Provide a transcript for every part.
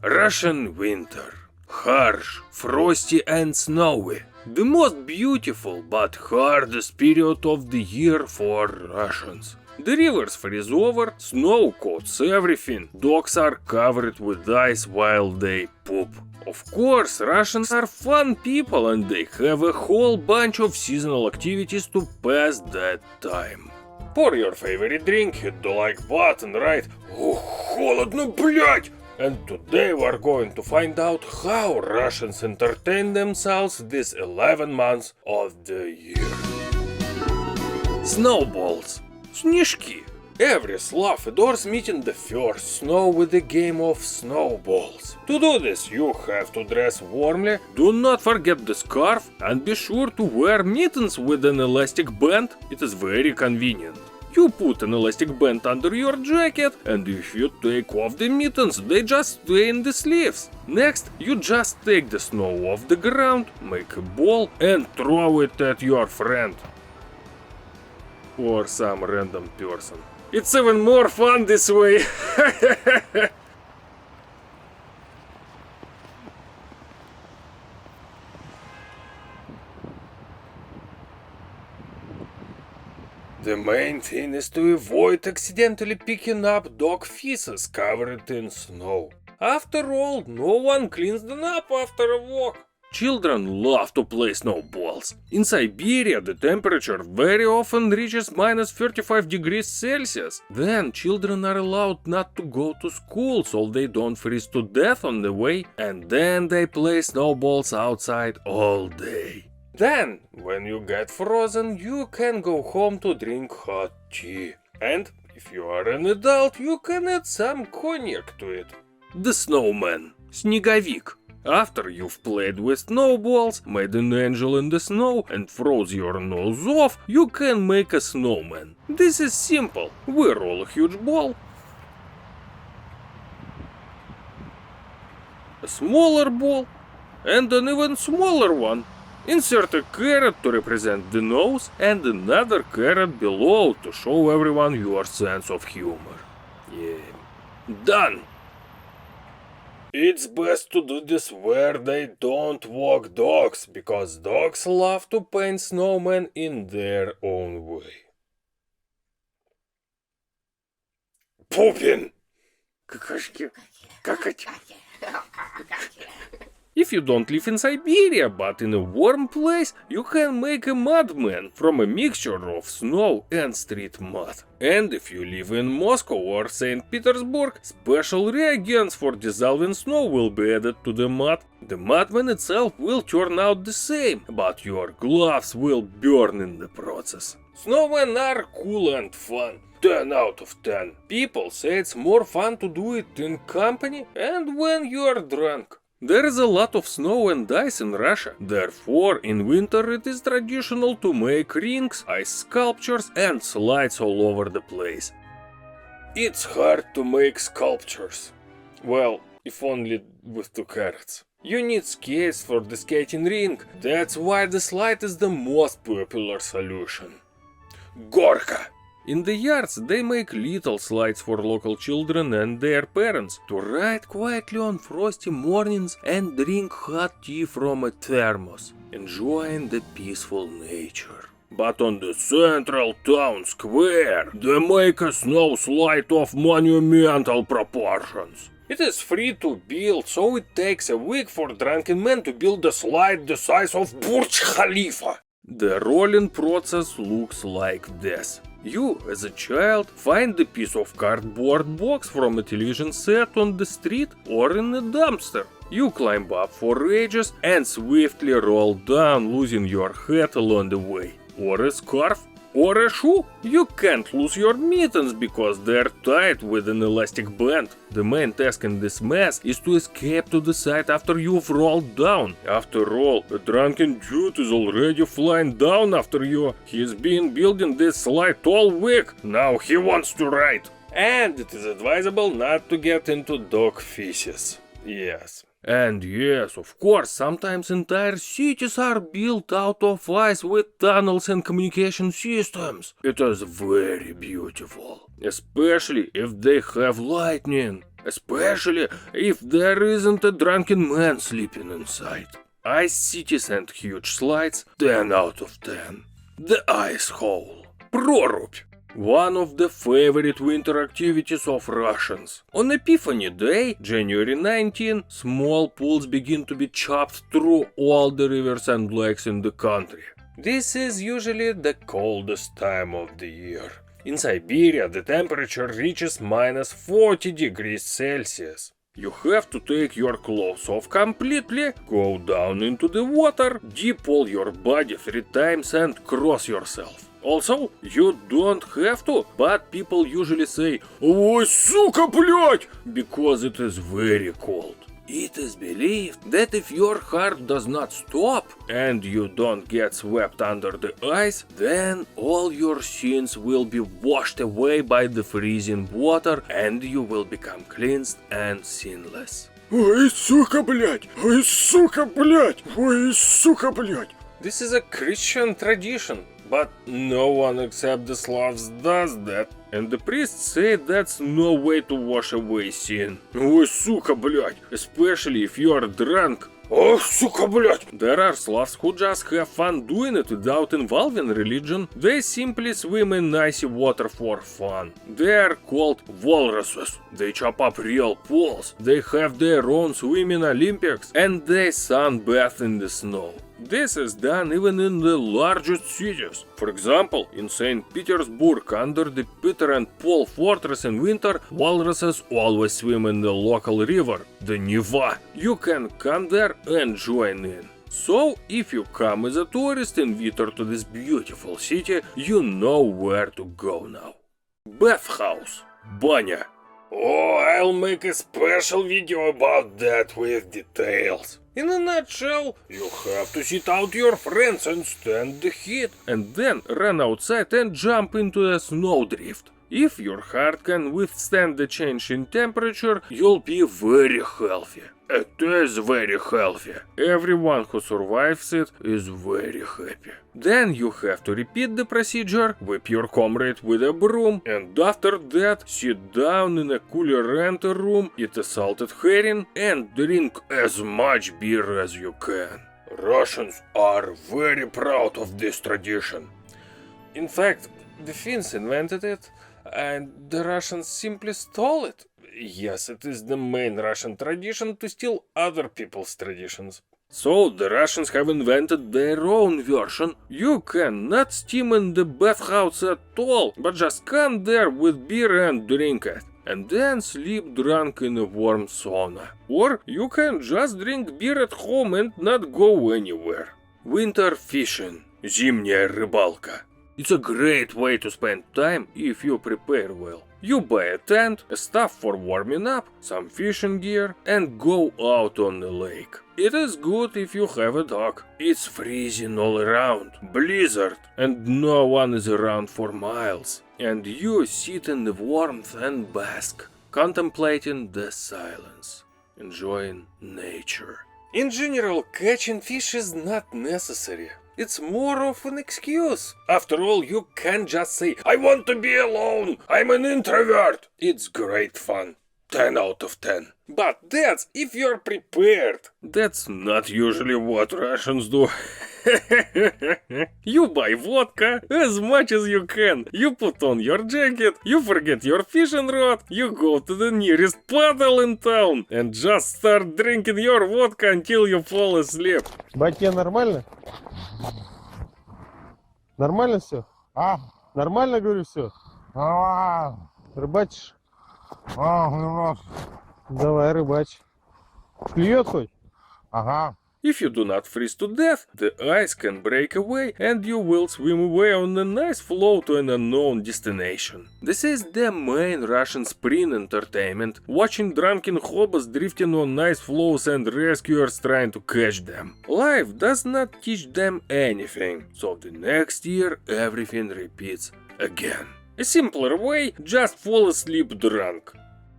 Russian winter. Harsh, frosty and snowy. The most beautiful but hardest period of the year for Russians. The rivers freeze over, snow coats everything, dogs are covered with ice while they poop. Of course, Russians are fun people and they have a whole bunch of seasonal activities to pass that time. Pour your favorite drink, hit the like button, right? Oh, холодно, блять! And today we're going to find out how Russians entertain themselves these 11 months of the year. Snowballs. Снежки. Every Slav adores meeting the first snow with a game of snowballs. To do this, you have to dress warmly, do not forget the scarf, and be sure to wear mittens with an elastic band. It is very convenient. You put an elastic band under your jacket, and if you take off the mittens, they just stay in the sleeves. Next, you just take the snow off the ground, make a ball, and throw it at your friend. Or some random person. It's even more fun this way. The main thing is to avoid accidentally picking up dog feces covered in snow. After all, no one cleans them up after a walk. Children love to play snowballs. In Siberia, the temperature very often reaches minus 35 degrees Celsius. Then children are allowed not to go to school so they don't freeze to death on the way, and then they play snowballs outside all day. Then, when you get frozen, you can go home to drink hot tea. And if you are an adult, you can add some cognac to it. The snowman. Снеговик. After you've played with snowballs, made an angel in the snow and froze your nose off, you can make a snowman. This is simple. We roll a huge ball, a smaller ball, and an even smaller one. Insert a carrot to represent the nose and another carrot below to show everyone your sense of humor. Yeah. Done! It's best to do this where they don't walk dogs, because dogs love to paint snowmen in their own way. Pooping! Какашки. Какать. If you don't live in Siberia, but in a warm place, you can make a mudman from a mixture of snow and street mud. And if you live in Moscow or St. Petersburg, special reagents for dissolving snow will be added to the mud. The mudman itself will turn out the same, but your gloves will burn in the process. Snowmen are cool and fun. 10 out of 10. People say it's more fun to do it in company and when you are drunk. There is a lot of snow and ice in Russia, therefore in winter it is traditional to make rings, ice sculptures and slides all over the place. It's hard to make sculptures. Well, if only with 2 carrots. You need skates for the skating rink, that's why the slide is the most popular solution. Gorka! In the yards, they make little slides for local children and their parents to ride quietly on frosty mornings and drink hot tea from a thermos, enjoying the peaceful nature. But on the central town square, they make a snow slide of monumental proportions. It is free to build, so it takes a week for drunken men to build a slide the size of Burj Khalifa. The rolling process looks like this. You, as a child, find a piece of cardboard box from a television set on the street or in a dumpster. You climb up for ages and swiftly roll down, losing your hat along the way. Or a scarf, or a shoe. You can't lose your mittens because they're tied with an elastic band. The main task in this mess is to escape to the side after you've rolled down. After all, a drunken dude is already flying down after you. He's been building this slide all week. Now he wants to ride. And it is advisable not to get into dog feces. Yes. And yes, of course, sometimes entire cities are built out of ice with tunnels and communication systems. It is very beautiful, especially if they have lightning. especially if there isn't a drunken man sleeping inside. Ice cities and huge slides, 10 out of 10. The Ice Hole. Прорубь. One of the favorite winter activities of Russians. On Epiphany Day, January 19, small pools begin to be chopped through all the rivers and lakes in the country. This is usually the coldest time of the year. In Siberia, the temperature reaches minus 40 degrees Celsius. You have to take your clothes off completely, go down into the water, dip all your body 3 times and cross yourself. Also, you don't have to, but people usually say "Ой, сука, блядь!" because it is very cold. It is believed that if your heart does not stop and you don't get swept under the ice, then all your sins will be washed away by the freezing water and you will become cleansed and sinless. Ой, сука, блядь! Ой, сука, блядь! Ой, сука, блядь! This is a Christian tradition, but no one except the Slavs does that. And the priests say that's no way to wash away sin. Ой, сука, блядь! Especially if you are drunk. Oh, сука, блядь! There are Slavs who just have fun doing it without involving religion. They simply swim in icy water for fun. They are called walruses. They chop up real pools. They have their own swimming Olympics and they sunbathe in the snow. This is done even in the largest cities. For example, in St. Petersburg, under the Peter and Paul Fortress in winter, walruses always swim in the local river, the Neva. You can come there and join in. So, if you come as a tourist in winter to this beautiful city, you know where to go now. Bathhouse. Баня. Oh, I'll make a special video about that with details. In a nutshell, you have to sit out your friends and stand the heat, and then run outside and jump into a snowdrift. If your heart can withstand the change in temperature, you'll be very healthy. It is very healthy. Everyone who survives it is very happy. Then you have to repeat the procedure, whip your comrade with a broom, and after that sit down in a cooler anteroom, eat a salted herring, and drink as much beer as you can. Russians are very proud of this tradition. In fact, the Finns invented it, and the Russians simply stole it. Yes, it is the main Russian tradition to steal other people's traditions. So the Russians have invented their own version. You cannot steam in the bathhouse at all, but just come there with beer and drink it. And then sleep drunk in a warm sauna. Or you can just drink beer at home and not go anywhere. Winter fishing. Зимняя рыбалка. It's a great way to spend time if you prepare well. You buy a tent, a stuff for warming up, some fishing gear, and go out on the lake. It is good if you have a dog. It's freezing all around, blizzard, and no one is around for miles. And you sit in the warmth and bask, contemplating the silence, enjoying nature. In general, catching fish is not necessary. It's more of an excuse. After all, you can't just say, I want to be alone, I'm an introvert. It's great fun. 10 out of 10. But that's if you're prepared. That's not usually what Russians do. You buy vodka as much as you can. You put on your jacket, you forget your fishing rod, you go to the nearest puddle in town and just start drinking your vodka until you fall asleep. Батя, нормально? Нормально все? А? Нормально, говорю, все? Рыбачишь? Давай, рыбачь. Клюет хоть? Ага. If you do not freeze to death, the ice can break away and you will swim away on a nice flow to an unknown destination. This is the main Russian spring entertainment, watching drunken hobos drifting on nice flows and rescuers trying to catch them. Life does not teach them anything, so the next year everything repeats again. A simpler way, just fall asleep drunk.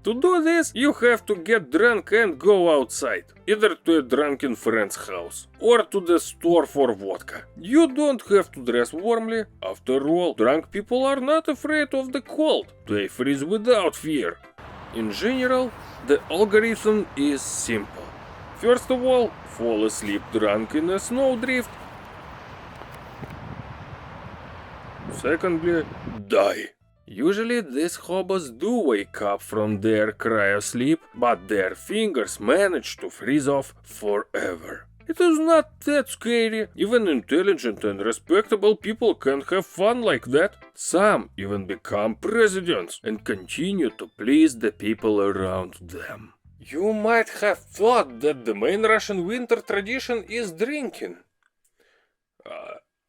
To do this, you have to get drunk and go outside, either to a drunken friend's house, or to the store for vodka. You don't have to dress warmly. After all, drunk people are not afraid of the cold. They freeze without fear. In general, the algorithm is simple. First of all, fall asleep drunk in a snowdrift. Secondly, die. Usually these hobos do wake up from their cryosleep, but their fingers manage to freeze off forever. It is not that scary. Even intelligent and respectable people can have fun like that. Some even become presidents and continue to please the people around them. You might have thought that the main Russian winter tradition is drinking.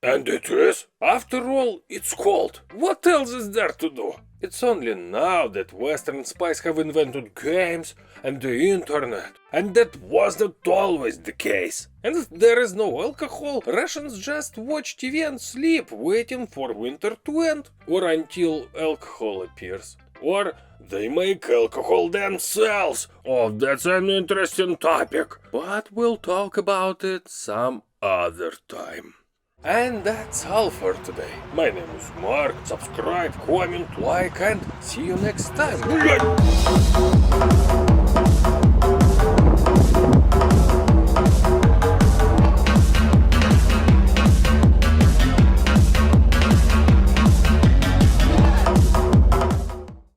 And it is. After all, it's cold. What else is there to do? It's only now that Western spies have invented games and the internet. And that wasn't always the case. And if there is no alcohol, Russians just watch TV and sleep, waiting for winter to end. Or until alcohol appears. Or they make alcohol themselves. Oh, that's an interesting topic. But we'll talk about it some other time. And that's all for today. My name is Mark. Subscribe, comment, like, and see you next time.